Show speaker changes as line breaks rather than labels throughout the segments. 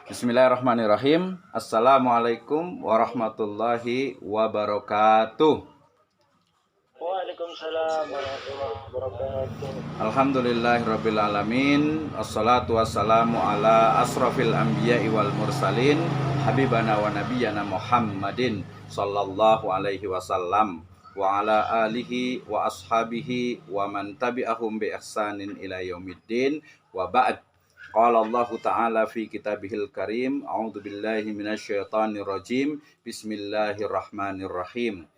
Bismillahirrahmanirrahim. Assalamualaikum warahmatullahi wabarakatuh.
Waalaikumsalam warahmatullahi wabarakatuh.
Alhamdulillahirrabbilalamin. Assalatu wassalamu ala asrafil anbiya'i wal mursalin habibana wa nabiyyana Muhammadin sallallahu alaihi wasallam wa ala alihi wa ashabihi wa man tabi'ahum bi ihsanin ila yaumiddin wa ba'd. Qala Allah Ta'ala fi kitabihil karim. A'udzu billahi minasyaitonir rajim. Bismillahirrahmanirrahim.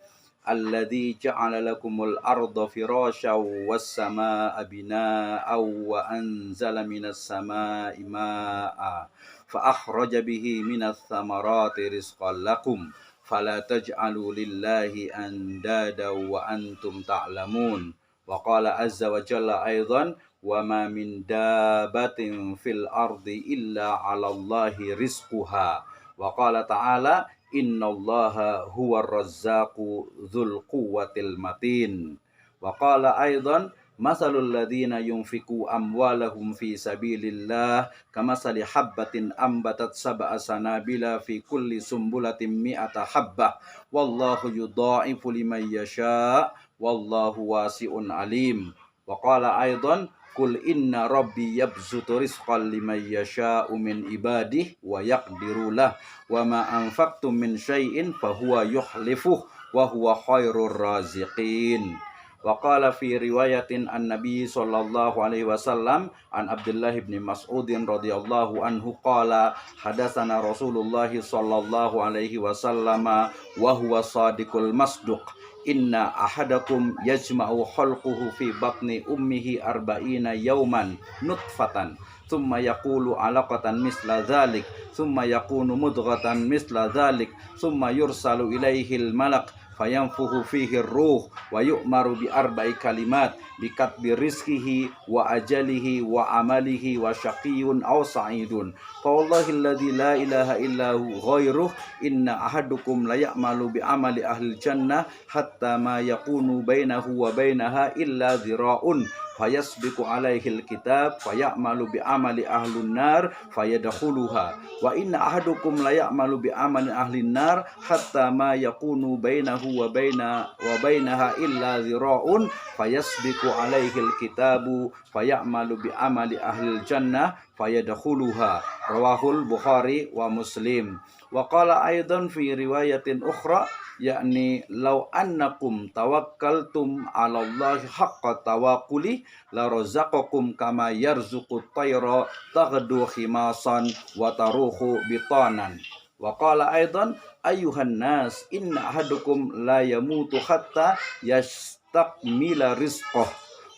Alladzi ja'ala lakumul arda firasyan was samaa'a binaa'an wa anzala minas samaa'i maa'a fa akhraja bihi minas thamarati rizqan lakum fala taj'alu lillahi andada wa antum ta'lamun. Wa qala azza wa jalla aidan wa ma min dabatin fil ardi illa 'alallahi rizquha. Wa qala ta'ala innallaha huwar razzaqu dzul quwwatil matin. Wa qala aidan masalul ladzina yunfiqu amwalahum fi sabilillah kamasali habbatin ambatat sab'a sanabila fi kulli sumbulatin mi'ata habbah wallahu yudha'ifu liman yasha wallahu wasi'un alim. Wa qala aidan qul inna rabbi yabsutu rizqan liman yasha'u min ibadihi wa yaqdiru lah wa ma anfaqtum min syai'in fahuwa yukhlifuh wa huwa khairur raziqin. Wa qala fi riwayatin an Nabi sallallahu alaihi wasallam an Abdullah bin Mas'ud radhiyallahu anhu qala hadatsana Rasulullah sallallahu alaihi wasallam wa huwa shadiqul masduq. Inna ahadakum yajma'u khalquhu fi batni ummihi arba'ina yawman nutfatan thumma yaqulu alaqatan misla dhalik thumma yakunu mudghatan misla dhalik thumma yursalu ilaihil malak fayanfuhu fihi ruh wa yu'maru bi arba'i kalimat bikatbi rizqihi wa ajalihi wa amalihi wa syaqiyyun aw sa'idun. Fawallahi alladzi la ilaha illa hu ghairuh inna ahadukum la ya'malu bi amali ahli jannah hatta ma yakunu bainahu wa bainaha illa dhira'un fayasbiqu alaihil kitab fayamalu bi amali ahlun nar fayadkhuluha wa inna ahadukum la ya'malu bi amali ahlin nar hatta ma yakunu bainahu wa bainaha illa dhira'un fayasbiqu alaihil kitabu fayamalu bi amali ahlil jannah fayadkhuluha. Rawahul Bukhari wa Muslim. Wa qala aidan fi riwayatin ukhra yakni law annakum tawakkaltum 'ala Allahi haqqa tawakkuli la razaqakum kama yarzuqut tayra taghdu khimasan wa taruhu bitanan. Wa qala aidan ayyuhan nas inna ahadukum la yamutu hatta yastakmila rizqah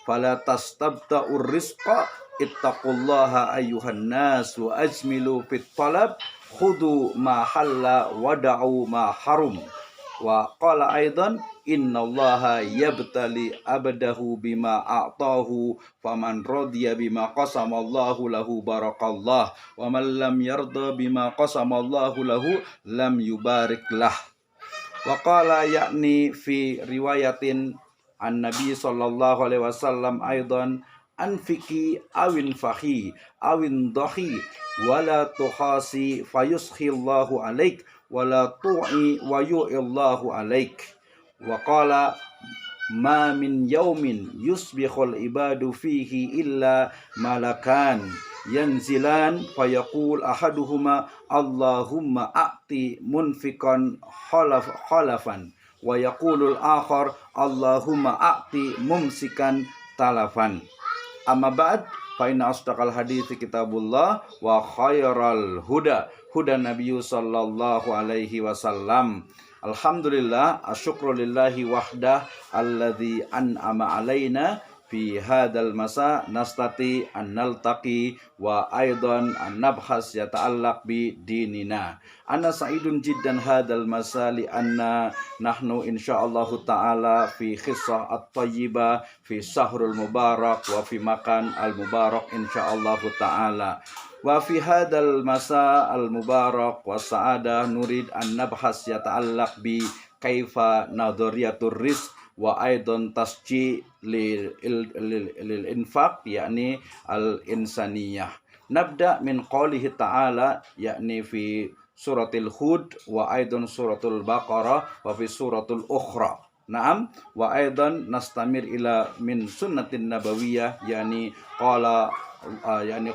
fala tastabta'ur rizqa ittaqullaha ayyuhan nas wa ajmilu fit talab khudu ma halla wada'u ma harum. Wa qala aidan innallaha yabtali abdahu bima a'tahu faman radiya bima qasamallahu lahu barakallah wa man lam yarda bima qasamallahu lahu lam yubarik lah. Wa qala yakni fi riwayatin an Nabi sallallahu alaihi wasallam aidan anfiki awin fahi awin dahi wala tuhasi fayuskhillahu alaik wala tu'i wa yu'illahu alaik. Wa qala ma min yaumin yusbihul ibadu fihi illa malakan yanzilan fayaqul ahaduhuma Allahumma a'ti munfiqan khalafan wa yaqulul akhar Allahumma a'ti mumsikan talafan. Amma ba'd fa inna asdaqal hadithi kitabullah wa khairal huda huda nabiyyu sallallahu alaihi wasallam. Alhamdulillah asyukrulillahi wahdah alladzi an'ama alaina fi hadal masa nastati an naltaqi wa aidan an nabhas yata'allaq bi dinina. Ana sa'idun jiddan hadal masa li anna nahnu insyaallahu ta'ala fi khissah at-tayyibah fi syahrul mubarak wa fi makan al-mubarak insyaallahu ta'ala. Wa fi hadal masa al-mubarak wa sa'adah nurid an nabhas yata'allaq bi kaifa nadhariyatur rizq wa aidan tasji lil infaq yakni al insaniyah. Nabda min qawlihi ta'ala yakni fi suratil Hud wa aidan suratul Baqarah wa fi suratul Ukhra. Naam, wa aidan nastamir ila min sunnatin nabawiyah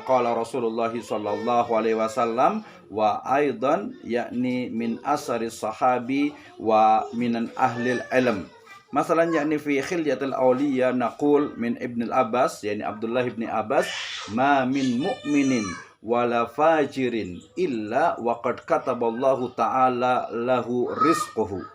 qala Rasulullah sallallahu alaihi wasallam wa aidan yakni min asari sahabi wa minan ahlil ilm. Masalan yakni fi khilyatil awliya naqul min Ibn al-Abbas yakni Abdullah ibn Abbas ma min mu'minin wala fajirin illa waqad kataballahu ta'ala lahu rizquhu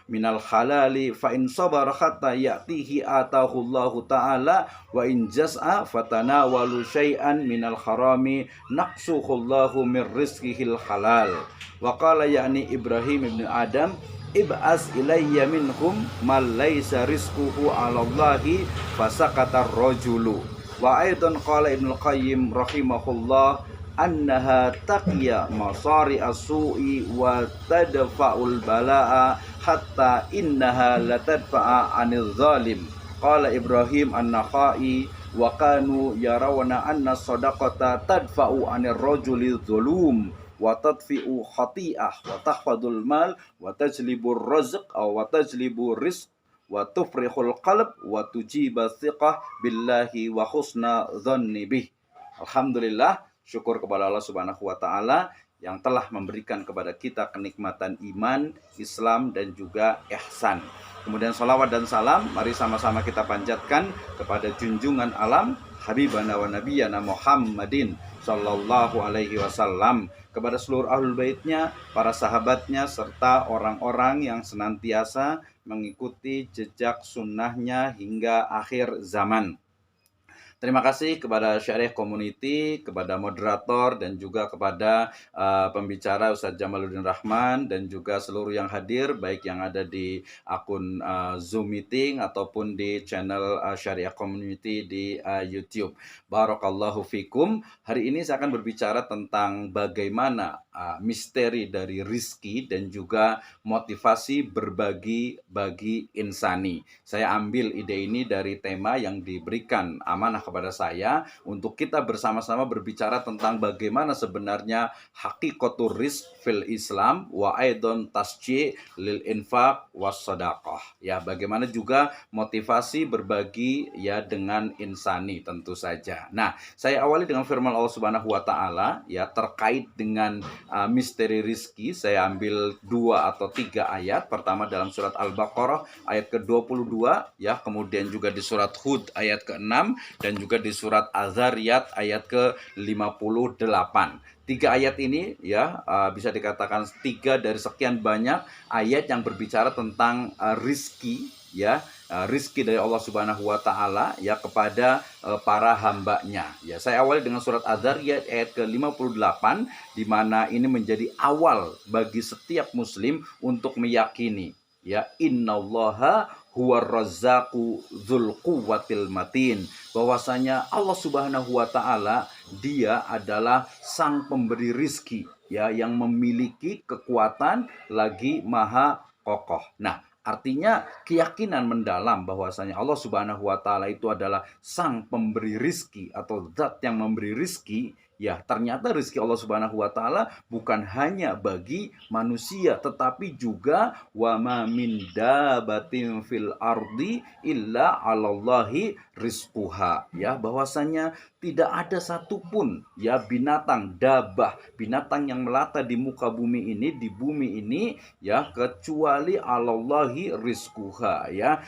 minal halali fa in sabara hatta ya'tihi atahu Allahu ta'ala wa in jas'a fatanawalu syai'an minal harami naqsuhu Allahu min rizqihil halal. Wa qala yakni Ibrahim ibn Adam ib'as ilayya minhum mal laysa rizquhu 'ala Allahi fasakata ar-rajulu. Wa aidan qala Ibnu Qayyim rahimahullah annaha taqiya masari as-su'i wa tadfa'ul bala'a hatta innaha latadfa'a 'anil zalim. Qala Ibrahim an-Nakhai wa kanu yarawna anna sadaqata tadfa'u 'anir rajuli dzulum wa tadfi'u khati'ah wa tahfadul mal wa tajlibur rizq wa tajlibur rizq wa tufrihul qalb wa tujiba thiqah billahi wa husna dhanni bih. Alhamdulillah, syukur kepada Allah Subhanahu wa taala yang telah memberikan kepada kita kenikmatan iman, Islam dan juga ihsan. Kemudian salawat dan salam mari sama-sama kita panjatkan kepada junjungan alam Habibana wa Nabiyana Muhammadin sallallahu alaihi wasallam, kepada seluruh ahlul baitnya, para sahabatnya, serta orang-orang yang senantiasa mengikuti jejak sunnahnya hingga akhir zaman. Terima kasih kepada Syariah Community, kepada moderator dan juga kepada pembicara Ustadz Jamaluddin Rahman dan juga seluruh yang hadir, baik yang ada di akun Zoom meeting ataupun di channel Syariah Community di YouTube. Barakallahu fikum. Hari ini saya akan berbicara tentang bagaimana misteri dari rizki dan juga motivasi berbagi bagi insani. Saya ambil ide ini dari tema yang diberikan amanah kepada saya untuk kita bersama-sama berbicara tentang bagaimana sebenarnya hakikatur rizq fil Islam wa aidon tasji' lil infaq was sadaqah. Ya, bagaimana juga motivasi berbagi ya dengan insani tentu saja. Nah, saya awali dengan firman Allah Subhanahu wa taala ya terkait dengan misteri rizki. Saya ambil 2 atau 3 ayat. Pertama dalam surat Al-Baqarah ayat ke-22 ya, kemudian juga di surat Hud ayat ke-6 dan juga di surat Az-Zariyat ayat ke-58. 3 ayat ini ya bisa dikatakan 3 dari sekian banyak ayat yang berbicara tentang rizki ya, rizki dari Allah Subhanahu wa taala ya kepada para hambanya. Ya, saya awali dengan surat Az-Zariyat ayat ke-58 di mana ini menjadi awal bagi setiap muslim untuk meyakini ya innallaha huwar razzaqu dzul quwwatil matin, bahwasanya Allah Subhanahu wa taala dia adalah sang pemberi rizki ya yang memiliki kekuatan lagi maha kokoh. Nah, artinya keyakinan mendalam bahwasanya Allah Subhanahu wa taala itu adalah sang pemberi rizki atau zat yang memberi rizki. Ya, ternyata rezeki Allah Subhanahu wa taala bukan hanya bagi manusia tetapi juga wa ma min dabatin fil ardi illa 'alallahi rizquha. Ya, bahwasanya tidak ada satupun ya binatang dabah, binatang yang melata di muka bumi ini, di bumi ini ya kecuali 'alallahi rizquha ya,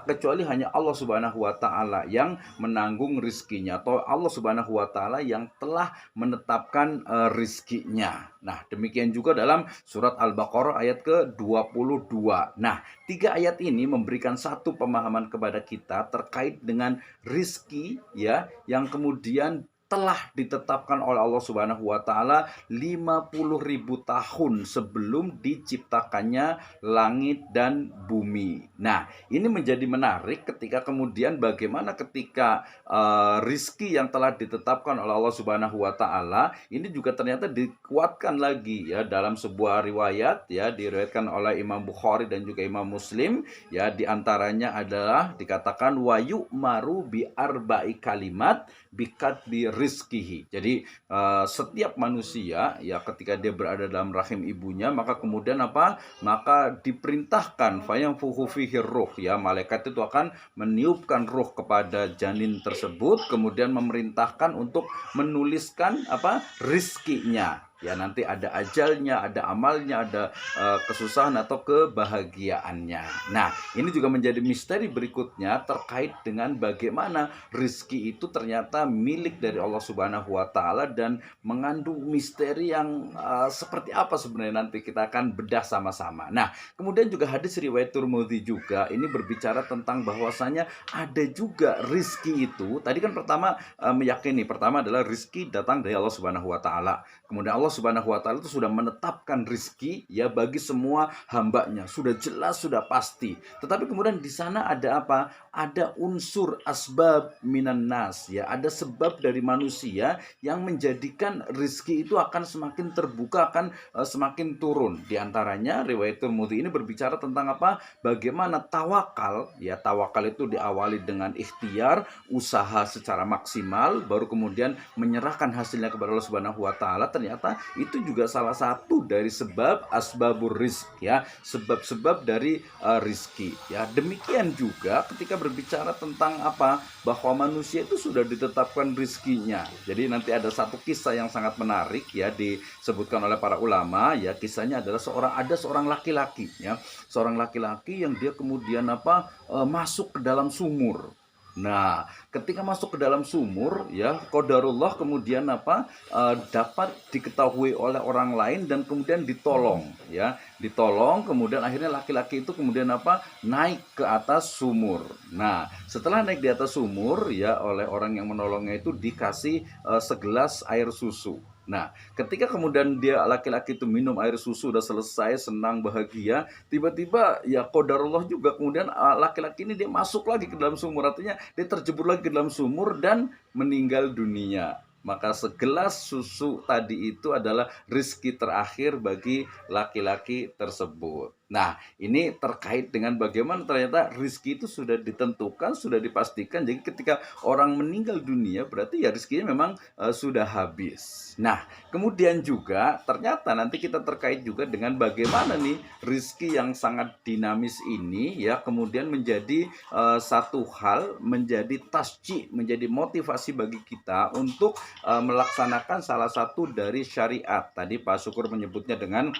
kecuali hanya Allah Subhanahu wa taala yang menanggung rizkinya atau Allah Subhanahu wa taala yang telah menetapkan rizkinya. Nah, demikian juga dalam surat Al-Baqarah ayat ke-22. Nah, 3 ayat ini memberikan satu pemahaman kepada kita terkait dengan rizki ya yang kemudian telah ditetapkan oleh Allah Subhanahu wa taala 50.000 tahun sebelum diciptakannya langit dan bumi. Nah, ini menjadi menarik ketika kemudian bagaimana ketika rizki yang telah ditetapkan oleh Allah Subhanahu wa taala ini juga ternyata dikuatkan lagi ya dalam sebuah riwayat ya, diriwayatkan oleh Imam Bukhari dan juga Imam Muslim ya, di antaranya adalah dikatakan wa yu'maru bi arba'i kalimat bikat bi rizkihi. Jadi setiap manusia ya ketika dia berada dalam rahim ibunya, maka kemudian apa? Maka diperintahkan fayanfukhu fihi ruh, ya, malaikat itu akan meniupkan ruh kepada janin tersebut, kemudian memerintahkan untuk menuliskan apa? Rizkinya. Ya, nanti ada ajalnya, ada amalnya, ada kesusahan atau kebahagiaannya. Nah, ini juga menjadi misteri berikutnya terkait dengan bagaimana rizki itu ternyata milik dari Allah Subhanahu wa Ta'ala, dan mengandung misteri yang seperti apa sebenarnya, nanti kita akan bedah sama-sama. Nah, kemudian juga hadis riwayat Tirmidzi juga ini berbicara tentang bahwasanya ada juga rizki itu. Tadi kan pertama meyakini, pertama adalah rizki datang dari Allah Subhanahu wa Ta'ala. Kemudian Allah Subhanahu wa Ta'ala itu sudah menetapkan rizki ya bagi semua hambanya, sudah jelas, sudah pasti. Tetapi kemudian di sana ada apa? Ada unsur asbab minan nas, ya, ada sebab dari manusia yang menjadikan rizki itu akan semakin terbuka, akan semakin turun. Di antaranya riwayat Tirmidzi ini berbicara tentang apa? Bagaimana tawakal, ya, tawakal itu diawali dengan ikhtiar, usaha secara maksimal, baru kemudian menyerahkan hasilnya kepada Allah Subhanahu wa Ta'ala. Ternyata itu juga salah satu dari sebab asbabur rizq, ya, sebab-sebab dari rizki, ya. Demikian juga ketika berbicara tentang apa, bahwa manusia itu sudah ditetapkan rizkinya. Jadi nanti ada satu kisah yang sangat menarik, ya, disebutkan oleh para ulama, ya. Kisahnya adalah ada seorang laki-laki, ya, seorang laki-laki yang dia kemudian apa, masuk ke dalam sumur. Nah, ketika masuk ke dalam sumur, ya, qadarullah kemudian apa, dapat diketahui oleh orang lain dan kemudian ditolong, ya, ditolong. Kemudian akhirnya laki-laki itu kemudian apa, naik ke atas sumur. Nah, setelah naik di atas sumur, ya, oleh orang yang menolongnya itu dikasih segelas air susu. Nah, ketika kemudian dia laki-laki itu minum air susu, udah selesai, senang, bahagia, tiba-tiba ya qadarullah juga kemudian laki-laki ini dia masuk lagi ke dalam sumur. Artinya dia terjebur lagi ke dalam sumur dan meninggal dunia. Maka segelas susu tadi itu adalah rizki terakhir bagi laki-laki tersebut. Nah, ini terkait dengan bagaimana ternyata rizki itu sudah ditentukan, sudah dipastikan. Jadi ketika orang meninggal dunia, berarti ya rizkinya memang sudah habis. Nah, kemudian juga ternyata nanti kita terkait juga dengan bagaimana nih rizki yang sangat dinamis ini, ya, kemudian menjadi satu hal, menjadi tasji, menjadi motivasi bagi kita untuk melaksanakan salah satu dari syariat. Tadi Pak Syukur menyebutnya dengan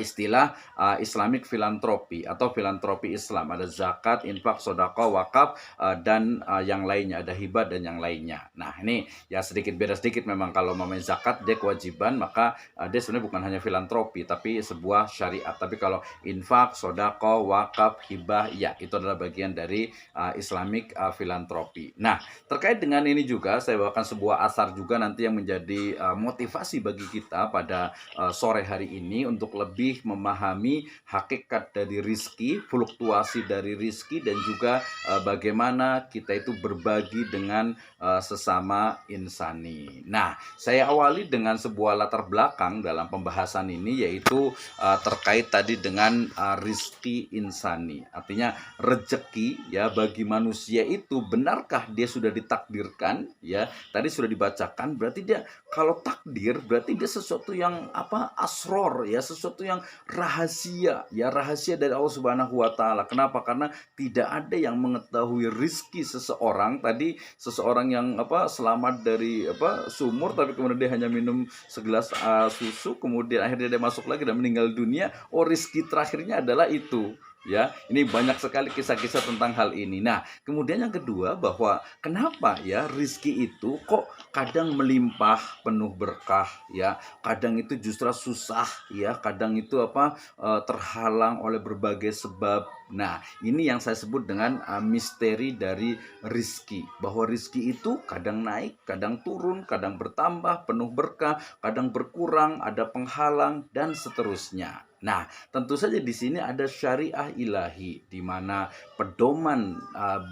istilah Islamic filantropi atau filantropi Islam. Ada zakat, infak, sodako, wakaf, dan yang lainnya, ada hibah dan yang lainnya. Nah, ini ya sedikit beda sedikit memang. Kalau namanya zakat dia kewajiban, maka dia sebenarnya bukan hanya filantropi tapi sebuah syariat. Tapi kalau infak, sodako, wakaf, hibah, ya, itu adalah bagian dari Islamic filantropi. Nah, terkait dengan ini juga saya bawakan sebuah asar juga nanti yang menjadi motivasi bagi kita pada sore hari ini untuk lebih memahami hakikat dari rizki, fluktuasi dari rizki, dan juga bagaimana kita itu berbagi dengan sesama insani. Nah, saya awali dengan sebuah latar belakang dalam pembahasan ini, yaitu terkait tadi dengan rizki insani. Artinya rezeki, ya, bagi manusia itu benarkah dia sudah ditakdirkan, ya. Tadi sudah dibacakan, berarti dia kalau takdir berarti dia sesuatu yang apa, asror, ya, sesuatu yang rahasia, ya, rahasia dari Allah Subhanahu wa Ta'ala. Kenapa? Karena tidak ada yang mengetahui rizki seseorang. Tadi seseorang yang apa, selamat dari apa, sumur, tapi kemudian dia hanya minum segelas susu, kemudian akhirnya dia masuk lagi dan meninggal dunia. Oh, rizki terakhirnya adalah itu. Ya, ini banyak sekali kisah-kisah tentang hal ini. Nah, kemudian yang kedua, bahwa kenapa ya rizki itu kok kadang melimpah penuh berkah, ya, kadang itu justru susah, ya, kadang itu apa, terhalang oleh berbagai sebab. Nah, ini yang saya sebut dengan misteri dari rizki, bahwa rizki itu kadang naik, kadang turun, kadang bertambah penuh berkah, kadang berkurang, ada penghalang, dan seterusnya. Nah, tentu saja di sini ada syariah ilahi, di mana pedoman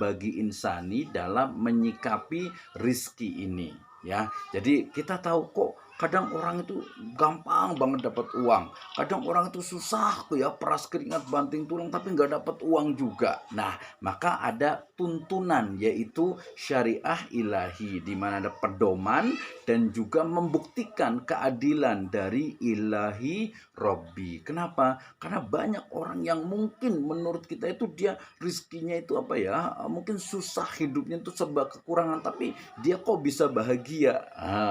bagi insani dalam menyikapi rizki ini, ya. Jadi kita tahu kok kadang orang itu gampang banget dapat uang, kadang orang itu susah tuh ya, peras keringat banting tulang tapi nggak dapat uang juga. Nah, maka ada tuntunan yaitu syariah ilahi di mana ada pedoman dan juga membuktikan keadilan dari ilahi Robbi. Kenapa? Karena banyak orang yang mungkin menurut kita itu dia rizkinya itu apa ya, mungkin susah hidupnya itu serba kekurangan, tapi dia kok bisa bahagia.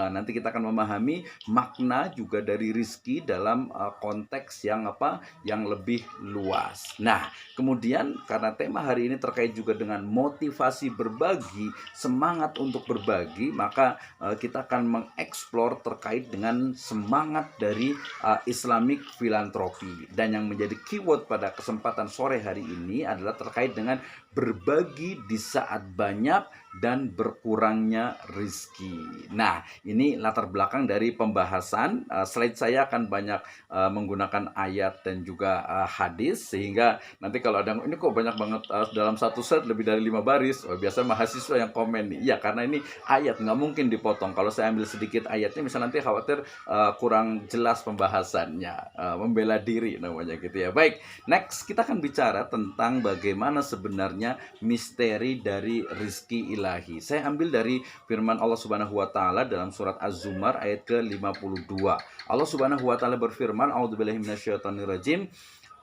Nanti kita akan memahami makna juga dari rizki dalam konteks yang apa, yang lebih luas. Nah, kemudian karena tema hari ini terkait juga dengan motivasi berbagi, semangat untuk berbagi, maka kita akan mengeksplor terkait dengan semangat dari Islamic filantropi. Dan yang menjadi keyword pada kesempatan sore hari ini adalah terkait dengan berbagi di saat banyak dan berkurangnya rizki. Nah, ini latar belakang dari pembahasan. Slide saya akan banyak menggunakan ayat dan juga hadis, sehingga nanti kalau ada ini kok banyak banget dalam satu slide lebih dari 5 baris, biasa mahasiswa yang komen nih. Ya, karena ini ayat nggak mungkin dipotong. Kalau saya ambil sedikit ayatnya, misalnya nanti khawatir kurang jelas pembahasannya, membela diri namanya gitu ya. Baik, next kita akan bicara tentang bagaimana sebenarnya misteri dari rizki ilahi. Saya ambil dari firman Allah Subhanahu wa taala dalam surat Az-Zumar ayat ke-52. Allah Subhanahu wa taala berfirman, a'udzubillahi minasyaitonirrajim,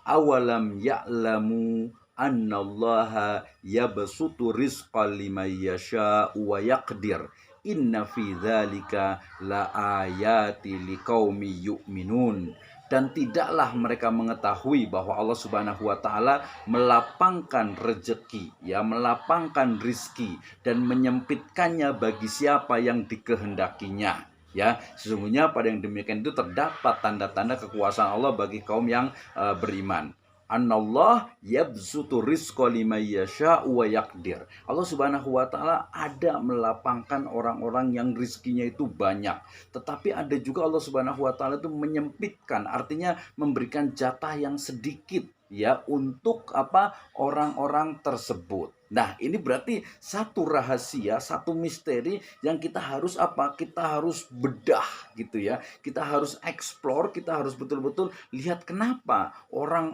awalam ya'lamu annallaha yabsutu rizqa liman yasha'u wa yaqdir inna fi dzalika laayati liqaumi yu'minun. Dan tidaklah mereka mengetahui bahwa Allah Subhanahu wa taala melapangkan rezeki, ya, melapangkan rizki dan menyempitkannya bagi siapa yang dikehendakinya. Ya, sesungguhnya pada yang demikian itu terdapat tanda-tanda kekuasaan Allah bagi kaum yang beriman. Anallah yabsutu rizqa liman yasha'u wa yaqdir. Allah Subhanahu wa taala ada melapangkan orang-orang yang rizkinya itu banyak. Tetapi ada juga Allah Subhanahu wa taala itu menyempitkan, artinya memberikan jatah yang sedikit ya untuk apa, orang-orang tersebut. Nah, ini berarti satu rahasia, satu misteri yang kita harus apa? Kita harus bedah gitu ya. Kita harus explore, kita harus betul-betul lihat kenapa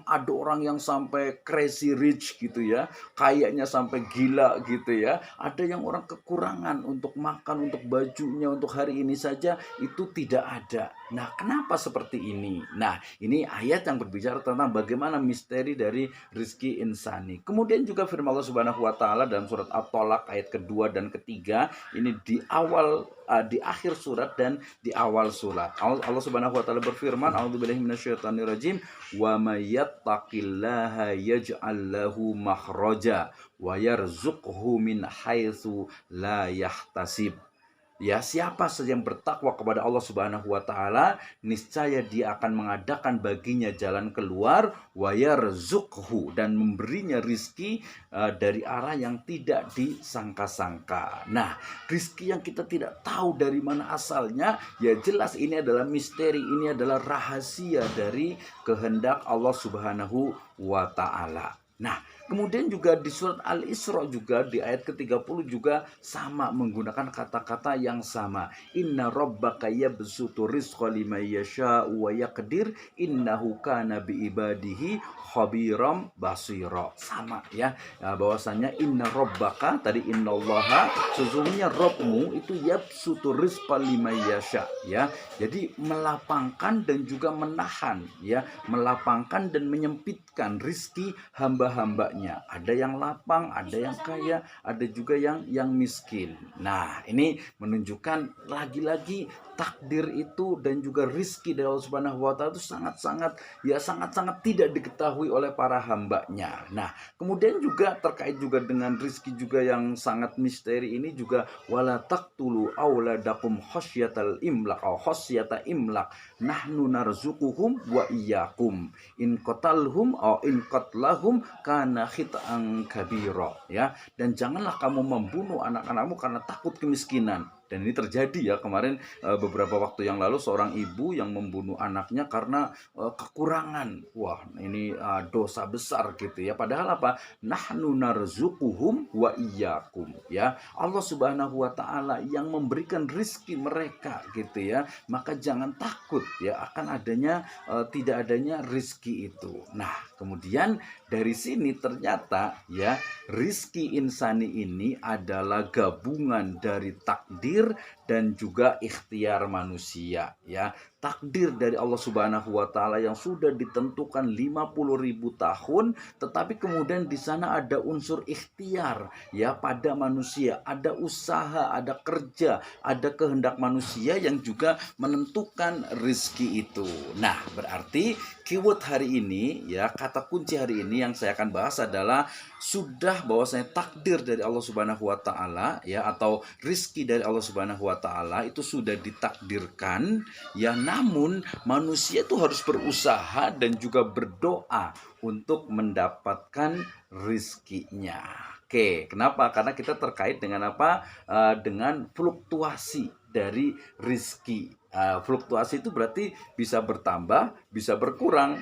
ada orang yang sampai crazy rich gitu ya. Kayaknya sampai gila gitu ya. Ada yang orang kekurangan untuk makan, untuk bajunya, untuk hari ini saja itu tidak ada. Nah, kenapa seperti ini? Nah, ini ayat yang berbicara tentang bagaimana misteri dari rizki insani. Kemudian juga firman Allah Subhanahu wa taala dalam surat At-Tolak ayat kedua dan ketiga, ini di awal di akhir surat dan di awal surat. Allah Subhanahu wa taala berfirman, a'udzubillahi minasyaitonirrajim, wa may yattaqillaha yaj'al lahu makhraja wa yarzuqhu min haitsu la yahtasib. Ya, siapa saja yang bertakwa kepada Allah Subhanahu wa taala, niscaya dia akan mengadakan baginya jalan keluar, wa yarzuqhu, dan memberinya rizki dari arah yang tidak disangka-sangka. Nah, rizki yang kita tidak tahu dari mana asalnya, ya jelas ini adalah misteri, ini adalah rahasia dari kehendak Allah Subhanahu wa taala. Nah, kemudian juga di surat Al-Isra juga di ayat ke-30 juga sama menggunakan kata-kata yang sama. Inna rabbaka yabsutu rizqa liman yasha'u wa yaqdir innahu kana biibadihi khabiram basira. Sama ya. Bahwasanya inna rabbaka tadi innallaha, sesungguhnya Rabbmu itu yabsutu rizqa liman yasha ya. Jadi melapangkan dan juga menahan ya, melapangkan dan menyempitkan rizki hamba-hambanya. Ada yang lapang, ada yang kaya, ada juga yang miskin. Nah, ini menunjukkan lagi-lagi takdir itu dan juga rizki dari Allah Subhanahu wa taala itu sangat-sangat tidak diketahui oleh para hambanya. Nah, kemudian juga terkait juga dengan rizki juga yang sangat misteri ini juga, wala taqtulu auladakum khasyatal imlaq atau khasyata imlaq nahnu narzuquhum wa iyyakum in qatalhum atau in qatlahum kana khit'an kabira ya. Dan janganlah kamu membunuh anak-anakmu karena takut kemiskinan. Dan ini terjadi ya kemarin beberapa waktu yang lalu seorang ibu yang membunuh anaknya karena kekurangan. Wah, ini dosa besar gitu ya. Padahal apa? Nahnu narzuquhum wa iyyakum ya. Allah Subhanahu wa taala yang memberikan rizki mereka gitu ya. Maka jangan takut ya akan adanya tidak adanya rizki itu. Nah, kemudian dari sini ternyata ya rizki insani ini adalah gabungan dari takdir dan juga ikhtiar manusia ya. Takdir dari Allah Subhanahu wa taala yang sudah ditentukan 50.000 tahun, tetapi kemudian di sana ada unsur ikhtiar ya pada manusia, ada usaha, ada kerja, ada kehendak manusia yang juga menentukan rizki itu. Nah, berarti keyword hari ini ya, kata kunci hari ini yang saya akan bahas adalah sudah bahwasanya takdir dari Allah Subhanahu wa taala ya, atau rizki dari Allah Subhanahu wa taala itu sudah ditakdirkan ya, namun manusia itu harus berusaha dan juga berdoa untuk mendapatkan rizkinya. Oke, kenapa? Karena kita terkait dengan apa? Dengan fluktuasi dari rizki. Fluktuasi itu berarti bisa bertambah, bisa berkurang.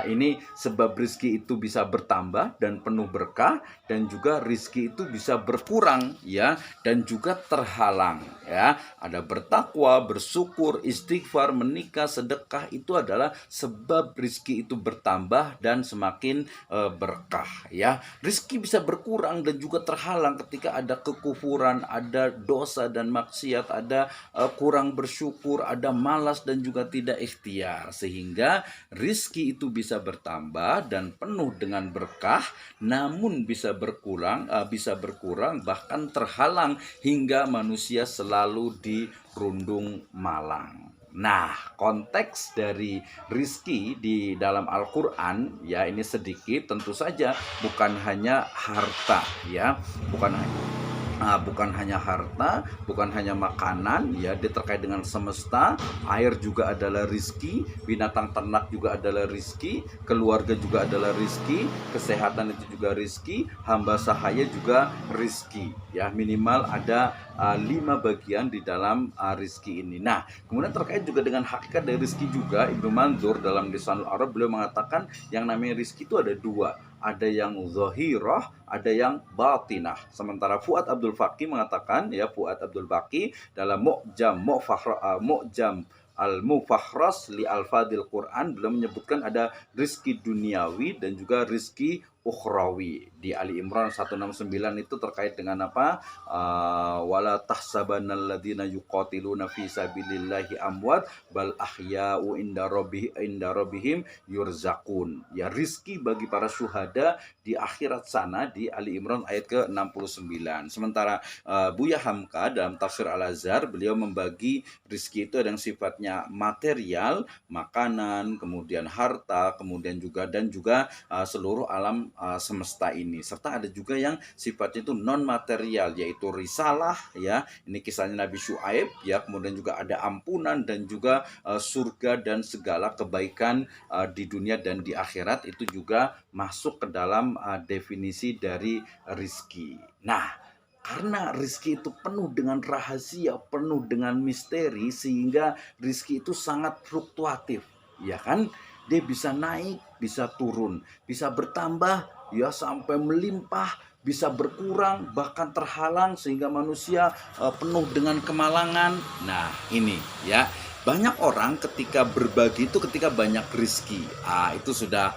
Ini sebab rizki itu bisa bertambah dan penuh berkah, dan juga rizki itu bisa berkurang ya, dan juga terhalang ya. Ada bertakwa, bersyukur, istighfar, menikah, sedekah, itu adalah sebab rizki itu bertambah dan semakin berkah ya. Rizki bisa berkurang dan juga terhalang ketika ada kekufuran, ada dosa dan maksiat, ada kurang bersyukur, ada malas dan juga tidak ikhtiar, sehingga rizki itu bisa bertambah dan penuh dengan berkah, namun bisa berkurang bahkan terhalang hingga manusia selalu dirundung malang. Nah, konteks dari rizki di dalam Al-Quran ya, ini sedikit, tentu saja bukan hanya harta ya, bukan hanya harta, bukan hanya makanan ya, dia terkait dengan semesta. Air juga adalah rizki, binatang ternak juga adalah rizki, keluarga juga adalah rizki, kesehatan itu juga rizki, hamba sahaya juga rizki ya. Minimal ada 5 bagian di dalam rizki ini. Nah, kemudian terkait juga dengan hakikat dari rizki juga, Ibnu Manzur dalam Lisanul Arab beliau mengatakan yang namanya rizki itu ada dua, ada yang zahirah, ada yang batinah. Sementara Fuad Abdul Baqi mengatakan ya, Fuad Abdul Baqi dalam Mu'jam Al-Mufahras li Al-Fadil Quran, belum menyebutkan ada rizki duniawi dan juga rizki ukhrawi. Di Ali Imran 169 itu terkait dengan apa? Wala tahsabannal ladzina yuqatiluna fi sabilillahi amwat bal ahya'u inda rabbihim yurzaqun. Ya, rizki bagi para syuhada di akhirat sana, di Ali Imran ayat ke-69. Sementara Buya Hamka dalam Tafsir Al-Azhar, beliau membagi rizki itu ada yang sifatnya material, makanan, kemudian harta, kemudian juga seluruh alam semesta ini, serta ada juga yang sifatnya itu non material, yaitu risalah ya, ini kisahnya Nabi Syuaib ya, kemudian juga ada ampunan dan juga surga dan segala kebaikan di dunia dan di akhirat, itu juga masuk ke dalam definisi dari rizki. Nah, karena rizki itu penuh dengan rahasia, penuh dengan misteri, sehingga rizki itu sangat fluktuatif ya kan. Dia bisa naik, bisa turun, bisa bertambah ya sampai melimpah, bisa berkurang bahkan terhalang sehingga manusia penuh dengan kemalangan. Nah, ini ya, banyak orang ketika berbagi itu ketika banyak rizki, itu sudah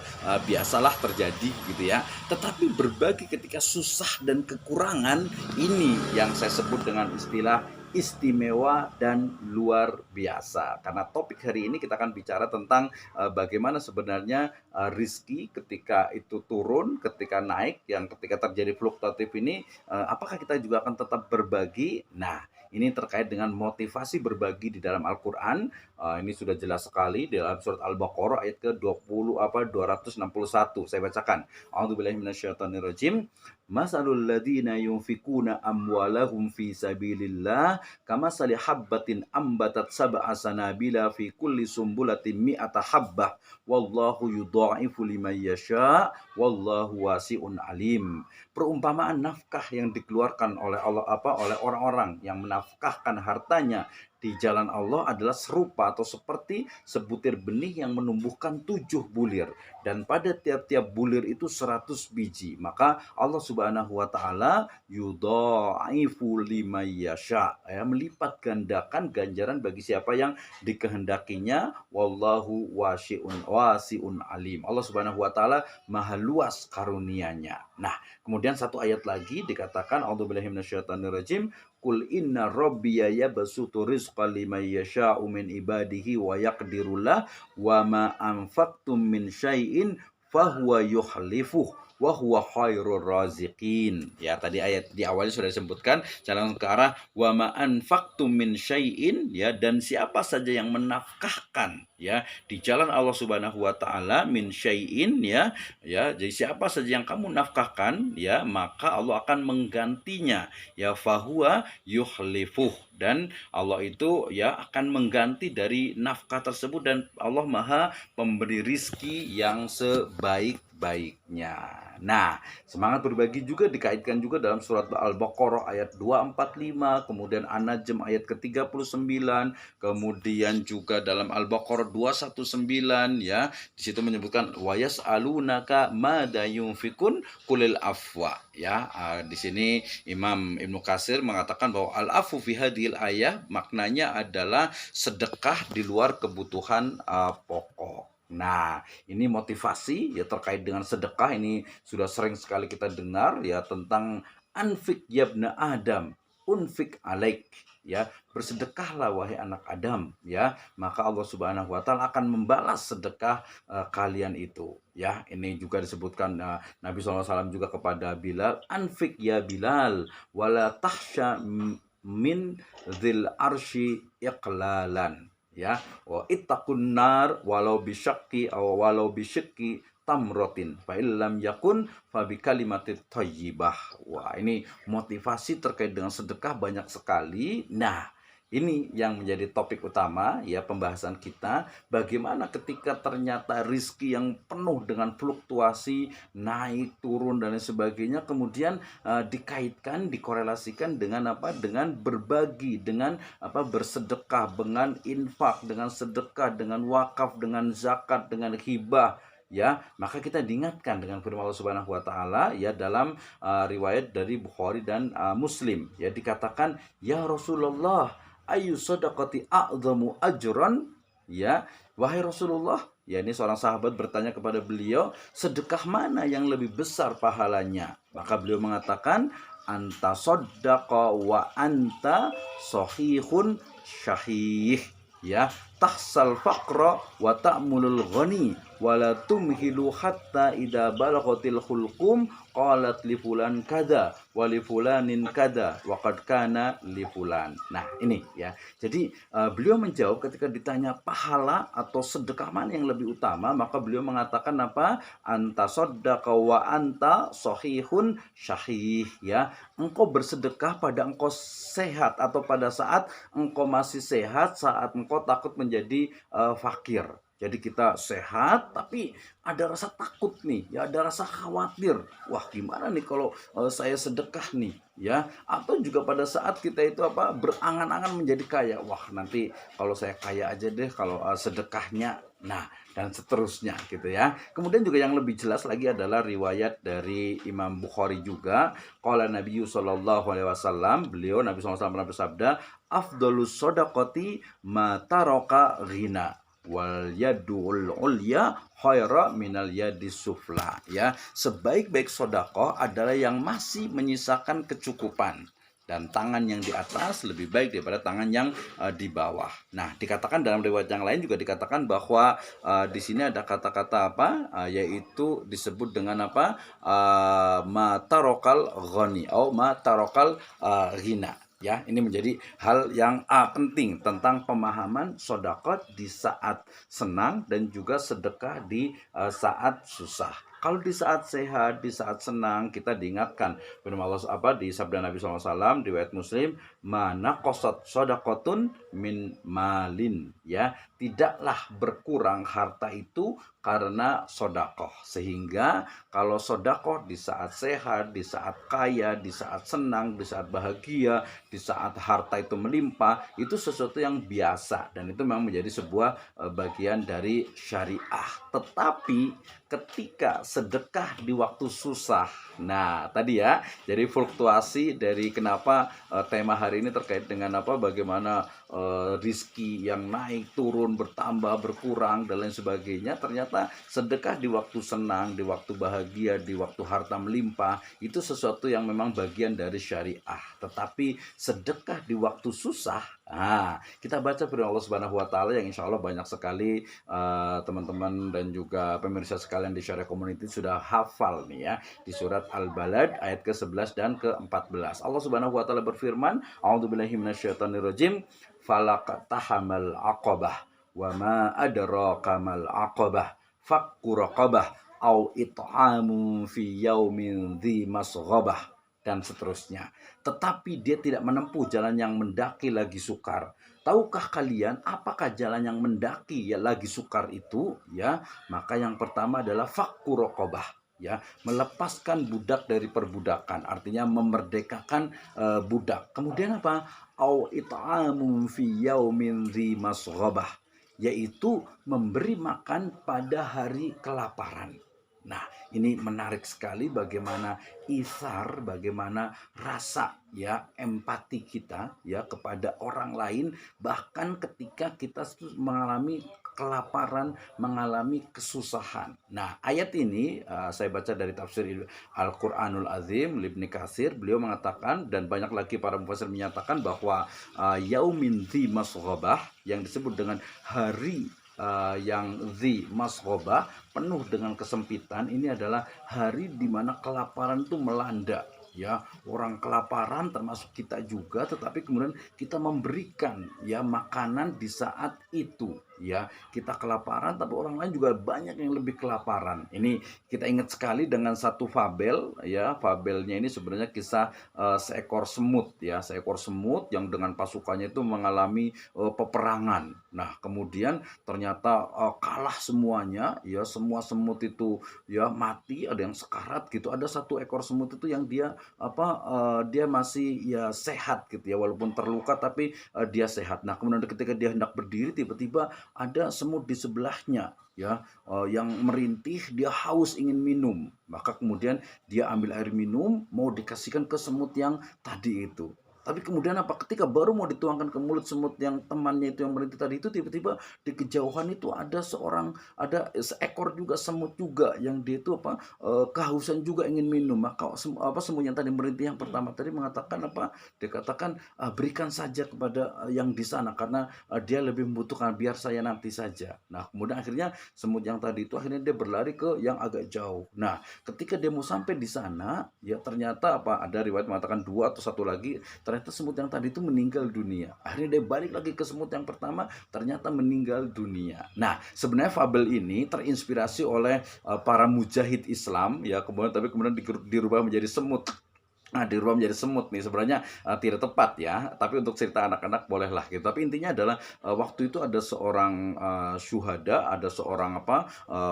biasalah terjadi gitu ya. Tetapi berbagi ketika susah dan kekurangan, ini yang saya sebut dengan istilah istimewa dan luar biasa. Karena topik hari ini kita akan bicara tentang bagaimana sebenarnya rizki ketika itu turun, ketika naik, yang ketika terjadi fluktuatif ini, apakah kita juga akan tetap berbagi? Nah, ini terkait dengan motivasi berbagi di dalam Al-Quran. Ini sudah jelas sekali di dalam surat Al-Baqarah ayat ke-261. Saya bacakan. A'udzubillahi minasyaitonirrajim. masalul ladzina yunfikuna amwalahum fi sabilillah kamasali habbatin ambatat sab'a sanabila fi kulli sumbulatin mi'ata habbah wallahu yudha'ifu liman yasha wallahu wasi'un alim. Perumpamaan nafkah yang dikeluarkan oleh Allah oleh orang-orang yang menafkahkan hartanya di jalan Allah adalah serupa atau seperti sebutir benih yang menumbuhkan 7 bulir, dan pada tiap-tiap bulir itu 100 biji. Maka Allah Subhanahu wa taala yudhaifu liman yasha, ya, melipat gandakan ganjaran bagi siapa yang dikehendakinya. Wallahu wasiun alim. Allah Subhanahu wa taala maha luas karunianya. Nah, kemudian satu ayat lagi dikatakan a'udzubillahi minasyaitonirrajim, Qul inna rabbiya yabsutu rizqa liman yasha'u min ibadihi wa yaqdiru lah wa ma anfaqtum min syai'in fahuwa yukhlifuh wa huwa khairur raziqin. Ya, tadi ayat di awalnya sudah disebutkan jalan ke arah wa ma anfaqtum min syai'in, ya, dan siapa saja yang menafkahkan, ya, di jalan Allah Subhanahu wa taala min syai'in, ya, jadi siapa saja yang kamu nafkahkan, ya, maka Allah akan menggantinya, ya, fahuwa yukhlifuh, dan Allah itu, ya, akan mengganti dari nafkah tersebut, dan Allah maha pemberi rizki yang sebaik-baiknya. Nah, semangat berbagi juga dikaitkan juga dalam surat Al-Baqarah ayat 245, kemudian An-Najm ayat ke-39, kemudian juga dalam Al-Baqarah 219, ya, di situ menyebutkan wa yas'alunaka madza yunfikun qulil afwa, ya. Di sini Imam Ibnu Katsir mengatakan bahwa al-afu fi hadhil ayah maknanya adalah sedekah di luar kebutuhan pokok. Nah, ini motivasi, ya, terkait dengan sedekah. Ini sudah sering sekali kita dengar, ya, tentang anfik yabna Adam, unfik alaik, ya, bersedekahlah wahai anak Adam, ya, maka Allah Subhanahu wa taala akan membalas sedekah kalian itu, ya. Ini juga disebutkan Nabi SAW juga kepada Bilal, anfik ya Bilal wala tahsya min dzil arsy iqlalan, ya, wa ittaqun nar walau bisyaqi tamrotin fa illam yakun fa bi kalimatit thayyibah. Wah, ini motivasi terkait dengan sedekah banyak sekali. Nah, ini yang menjadi topik utama, ya, pembahasan kita. Bagaimana ketika ternyata rizki yang penuh dengan fluktuasi, naik turun dan lain sebagainya, kemudian dikaitkan, dikorelasikan dengan apa? Dengan berbagi, dengan apa? Bersedekah, dengan infak, dengan sedekah, dengan wakaf, dengan zakat, dengan hibah, ya. Maka kita diingatkan dengan firman Allah Subhanahu wa taala, ya, dalam riwayat dari Bukhari dan Muslim, ya, dikatakan, ya Rasulullah, ayu sadaqati a'dhamu ajran, ya, wahai Rasulullah, ya, ini seorang sahabat bertanya kepada beliau, sedekah mana yang lebih besar pahalanya? Maka beliau mengatakan, anta saddaqa wa anta sahihun syahih, ya, tahsal faqra wa ta'mulul ghani wala tumhilu hatta idza balaghatil hulqum qalat li fulan kada wa li fulanin kada wa qad kana li fulan. Nah, ini, ya. Jadi beliau menjawab ketika ditanya pahala atau sedekah mana yang lebih utama, maka beliau mengatakan apa? Anta saddaqa wa anta sahihun syahih, ya. Engkau bersedekah pada engkau sehat atau pada saat engkau masih sehat, saat engkau takut menjadi fakir. Jadi kita sehat tapi ada rasa takut nih, ya, ada rasa khawatir. Wah, gimana nih kalau saya sedekah nih, ya? Atau juga pada saat kita itu apa? Berangan-angan menjadi kaya. Wah, nanti kalau saya kaya aja deh kalau sedekahnya. Nah, dan seterusnya gitu, ya. Kemudian juga yang lebih jelas lagi adalah riwayat dari Imam Bukhari juga. Qala Nabi sallallahu alaihi wasallam, beliau Nabi sallallahu alaihi wasallam bersabda, afdhalus shadaqati ma taraka ghina wal yadul ulya khaira minal yadis sufla, ya. Sebaik-baik sedekah adalah yang masih menyisakan kecukupan, dan tangan yang di atas lebih baik daripada tangan yang di bawah. Nah, dikatakan dalam riwayat yang lain juga dikatakan bahwa di sini ada kata-kata apa? Yaitu disebut dengan apa? Ma tarokal ghani atau ma tarokal ghina. Ya, ini menjadi hal yang penting tentang pemahaman sedekah di saat senang dan juga sedekah di saat susah. Kalau di saat sehat, di saat senang, kita diingatkan firman Allah apa di sabda Nabi SAW di riwayat Muslim, mana kosot sodakotun min malin, ya, tidaklah berkurang harta itu karena sodakoh. Sehingga kalau sodakoh di saat sehat, di saat kaya, di saat senang, di saat bahagia, di saat harta itu melimpah, itu sesuatu yang biasa dan itu memang menjadi sebuah bagian dari syariah. Tetapi ketika sedekah di waktu susah. Nah, tadi ya, jadi fluktuasi dari kenapa tema hari ini terkait dengan apa, bagaimana rizki yang naik, turun, bertambah, berkurang, dan lain sebagainya. Ternyata sedekah di waktu senang, di waktu bahagia, di waktu harta melimpah, itu sesuatu yang memang bagian dari syariah. Tetapi sedekah di waktu susah, nah, kita baca firman Allah Subhanahu wa taala yang insya Allah banyak sekali teman-teman dan juga pemirsa sekalian di Syariah Community sudah hafal nih ya, di surat Al-Balad ayat ke-11 dan ke-14. Allah Subhanahu wa taala berfirman, A'udzubillahi minasyaitonirrajim, falaqtahamal aqabah wa ma adraka mal aqabah fakku raqabah au it'amu fi yaumin dzi masghabah, dan seterusnya. Tetapi dia tidak menempuh jalan yang mendaki lagi sukar. Tahukah kalian apakah jalan yang mendaki ya lagi sukar itu? Ya, maka yang pertama adalah fakku raqabah, ya, melepaskan budak dari perbudakan, artinya memerdekakan budak. Kemudian apa? Au it'amu fi yaumin dzi masghabah, yaitu memberi makan pada hari kelaparan. Nah, ini menarik sekali bagaimana isar, bagaimana rasa ya empati kita ya kepada orang lain bahkan ketika kita mengalami kelaparan, mengalami kesusahan. Nah, ayat ini saya baca dari tafsir Al-Qur'anul Azim Ibnu Katsir, beliau mengatakan dan banyak lagi para mufassir menyatakan bahwa yaumin dzi masghabah yang disebut dengan hari yang zi masghobah, penuh dengan kesempitan, ini adalah hari di mana kelaparan itu melanda, ya, orang kelaparan termasuk kita juga, tetapi kemudian kita memberikan ya makanan di saat itu, ya, kita kelaparan tapi orang lain juga banyak yang lebih kelaparan. Ini kita ingat sekali dengan satu fabel, ya, fabelnya ini sebenarnya kisah seekor semut, ya, seekor semut yang dengan pasukannya itu mengalami peperangan. Nah, kemudian ternyata kalah semuanya, ya, semua semut itu ya mati, ada yang sekarat gitu. Ada satu ekor semut itu yang dia apa dia masih ya sehat gitu ya, walaupun terluka tapi dia sehat. Nah, kemudian ketika dia hendak berdiri, tiba-tiba ada semut di sebelahnya, ya, yang merintih, dia haus ingin minum. Maka kemudian dia ambil air minum mau dikasihkan ke semut yang tadi itu. Tapi kemudian apa, ketika baru mau dituangkan ke mulut semut yang temannya itu yang merintih tadi itu, tiba-tiba di kejauhan itu ada seekor juga semut juga yang dia itu kehausan juga ingin minum. Maka semut yang tadi merintih yang pertama tadi mengatakan apa, dia katakan berikan saja kepada yang di sana karena dia lebih membutuhkan, biar saya nanti saja. Nah, kemudian akhirnya semut yang tadi itu akhirnya dia berlari ke yang agak jauh. Nah, ketika dia mau sampai di sana, ya ternyata apa, ada riwayat mengatakan dua atau satu lagi, ternyata semut yang tadi itu meninggal dunia. Akhirnya dia balik lagi ke semut yang pertama, ternyata meninggal dunia. Nah, sebenarnya fabel ini terinspirasi oleh para mujahid Islam, ya, kemudian dirubah menjadi semut. Nah, dirubah menjadi semut nih sebenarnya tidak tepat ya, tapi untuk cerita anak-anak bolehlah gitu. Tapi intinya adalah waktu itu ada seorang syuhada, ada seorang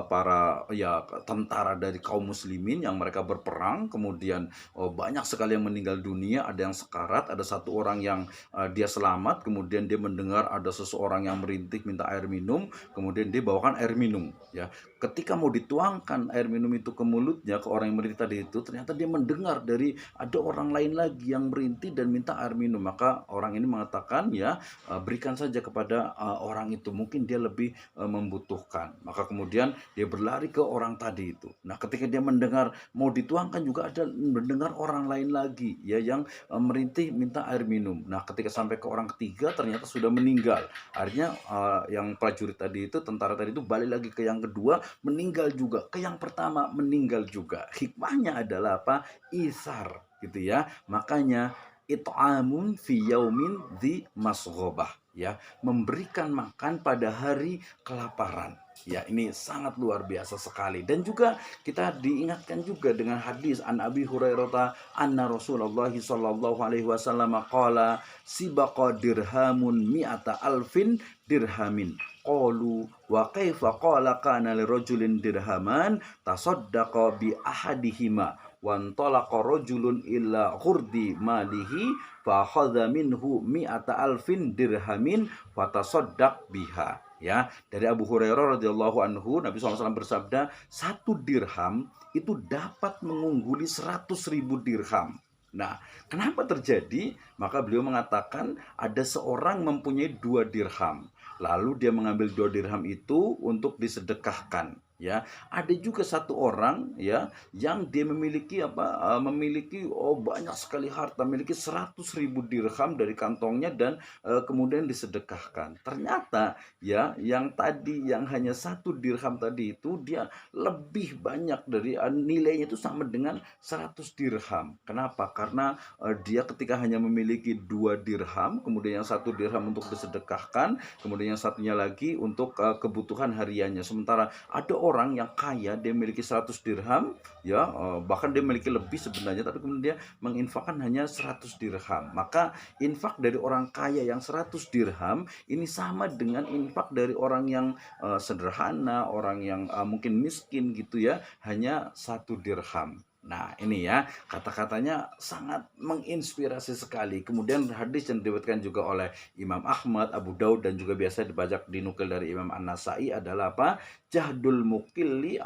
para ya tentara dari kaum muslimin yang mereka berperang, kemudian banyak sekali yang meninggal dunia, ada yang sekarat, ada satu orang yang dia selamat, kemudian dia mendengar ada seseorang yang merintih minta air minum, kemudian dia bawakan air minum, ya. Ketika mau dituangkan air minum itu ke mulutnya, ke orang yang merintih tadi itu, ternyata dia mendengar dari ada orang lain lagi yang merintih dan minta air minum. Maka orang ini mengatakan, ya, berikan saja kepada orang itu, mungkin dia lebih membutuhkan. Maka kemudian dia berlari ke orang tadi itu. Nah, ketika dia mendengar mau dituangkan, juga ada mendengar orang lain lagi, ya, yang merintih minta air minum. Nah, ketika sampai ke orang ketiga ternyata sudah meninggal. Akhirnya yang prajurit tadi itu, tentara tadi itu balik lagi ke yang kedua, meninggal juga, ke yang pertama meninggal juga. Hikmahnya adalah apa? Isar gitu ya. Makanya it'amun fi yaumin dzi masghobah, ya, memberikan makan pada hari kelaparan. Ya, ini sangat luar biasa sekali. Dan juga kita diingatkan juga dengan hadis an Abi Hurairah anna Rasulullah sallallahu alaihi wasallam qala sibaqa dirhamun mi'ata alfin dirhamin. Qalu wa kaifa qala kana lirajulin dirhaman tasaddaqa bi ahadihima wantalaqa rajulun illa khurdi malihi fa akhadha minhu mi'ata alfin dirhamin fatasaddaq biha. Ya, dari Abu Hurairah radhiyallahu anhu, Nabi SAW bersabda, satu dirham itu dapat mengungguli 100.000 dirham. Nah, kenapa terjadi? Maka beliau mengatakan ada seorang mempunyai 2 dirham. Lalu dia mengambil 2 dirham itu untuk disedekahkan. Ya, ada juga satu orang ya yang dia memiliki memiliki banyak sekali harta, memiliki 100.000 dirham dari kantongnya dan kemudian disedekahkan. Ternyata ya yang tadi yang hanya 1 dirham tadi itu dia lebih banyak dari nilainya itu sama dengan 100 dirham. Kenapa? Karena dia ketika hanya memiliki 2 dirham, kemudian yang 1 dirham untuk disedekahkan, kemudian yang satunya lagi untuk kebutuhan hariannya. Sementara ada orang yang kaya, dia memiliki 100 dirham, ya bahkan dia memiliki lebih sebenarnya, tapi kemudian dia menginfakkan hanya 100 dirham. Maka infak dari orang kaya yang 100 dirham ini sama dengan infak dari orang yang sederhana, orang yang mungkin miskin gitu ya, hanya 1 dirham. Nah ini ya, kata-katanya sangat menginspirasi sekali. Kemudian hadis yang diriwayatkan juga oleh Imam Ahmad, Abu Daud, dan juga biasa dibajak dinukil dari Imam An-Nasai adalah apa? Jahdul mukilli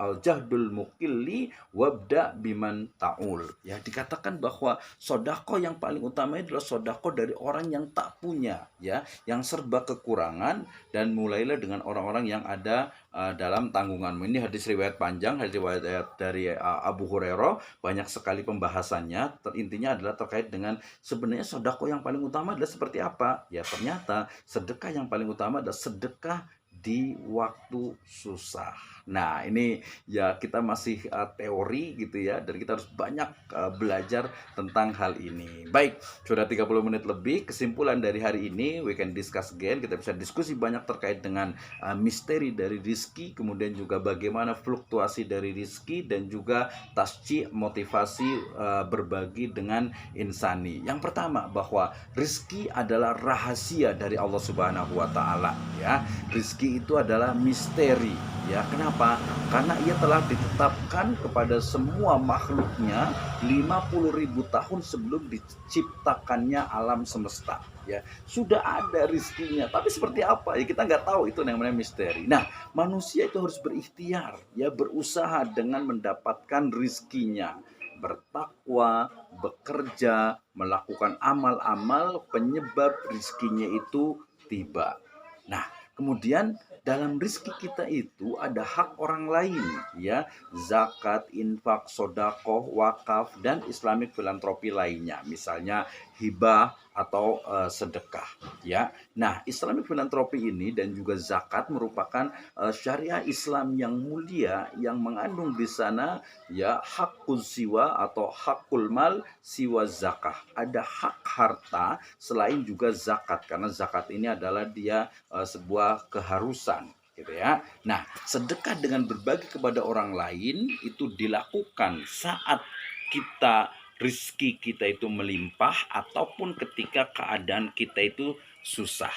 wabda biman ta'ul. Ya, dikatakan bahwa sodako yang paling utama adalah sodako dari orang yang tak punya, ya, yang serba kekurangan, dan mulailah dengan orang-orang yang ada dalam tanggunganmu. Ini hadis riwayat panjang, hadis riwayat dari Abu Hurairah, banyak sekali pembahasannya. Intinya adalah terkait dengan sebenarnya sodako yang paling utama adalah seperti apa? Ya, ternyata sedekah yang paling utama adalah sedekah di waktu susah. Nah ini ya kita masih teori gitu ya, dan kita harus banyak belajar tentang hal ini. Baik, sudah 30 menit lebih. Kesimpulan dari hari ini, we can discuss again. Kita bisa diskusi banyak terkait dengan misteri dari rizki, kemudian juga bagaimana fluktuasi dari rizki, dan juga tasci motivasi berbagi dengan insani. Yang pertama, bahwa rizki adalah rahasia dari Allah Subhanahu wa Ta'ala, ya. Rizki itu adalah misteri, ya. Kenapa? Karena ia telah ditetapkan kepada semua makhluknya 50.000 tahun sebelum diciptakannya alam semesta, ya. Sudah ada rizkinya, tapi seperti apa ya kita nggak tahu. Itu yang namanya misteri. Nah, manusia itu harus berikhtiar, ya, berusaha dengan mendapatkan rizkinya, bertakwa, bekerja, melakukan amal-amal penyebab rizkinya itu tiba. Nah, kemudian dalam rizki kita itu ada hak orang lain, ya, zakat, infak, sodakoh, wakaf, dan islamic filantropi lainnya, misalnya hibah atau sedekah, ya. Nah, islamic filantropi ini dan juga zakat merupakan syariah Islam yang mulia yang mengandung di sana ya hakul siwa atau hakul mal siwa zakah. Ada hak harta selain juga zakat, karena zakat ini adalah dia sebuah keharusan gitu ya. Nah, sedekah dengan berbagi kepada orang lain itu dilakukan saat kita rizki kita itu melimpah ataupun ketika keadaan kita itu susah.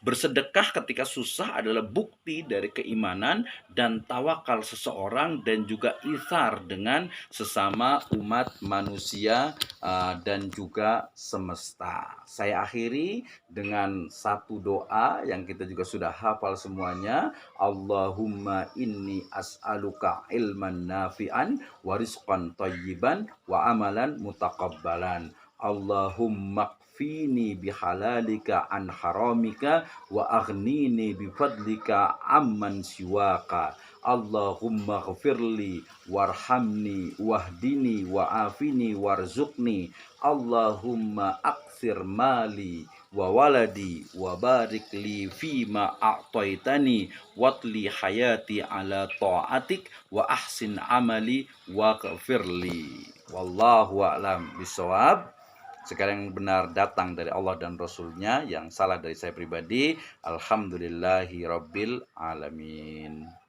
Bersedekah ketika susah adalah bukti dari keimanan dan tawakal seseorang, dan juga ithar dengan sesama umat manusia dan juga semesta. Saya akhiri dengan satu doa yang kita juga sudah hafal semuanya. Allahumma inni as'aluka ilman nafi'an wa rizqan thayyiban wa amalan mutaqabbalan. Allahumma kfini bihalalika an haramika wa aghnini bifadlika amman siwaka. Allahumma ghafirli warhamni wahdini wa'afini warzuqni. Allahumma akthir mali wa waladi wa barik li fima a'taitani watli hayati ala ta'atik wa ahsin amali wa ghafirli. Wallahu a'lam bisawab. Segala yang benar datang dari Allah dan Rasulnya, yang salah dari saya pribadi. Alhamdulillahi Rabbil Alamin.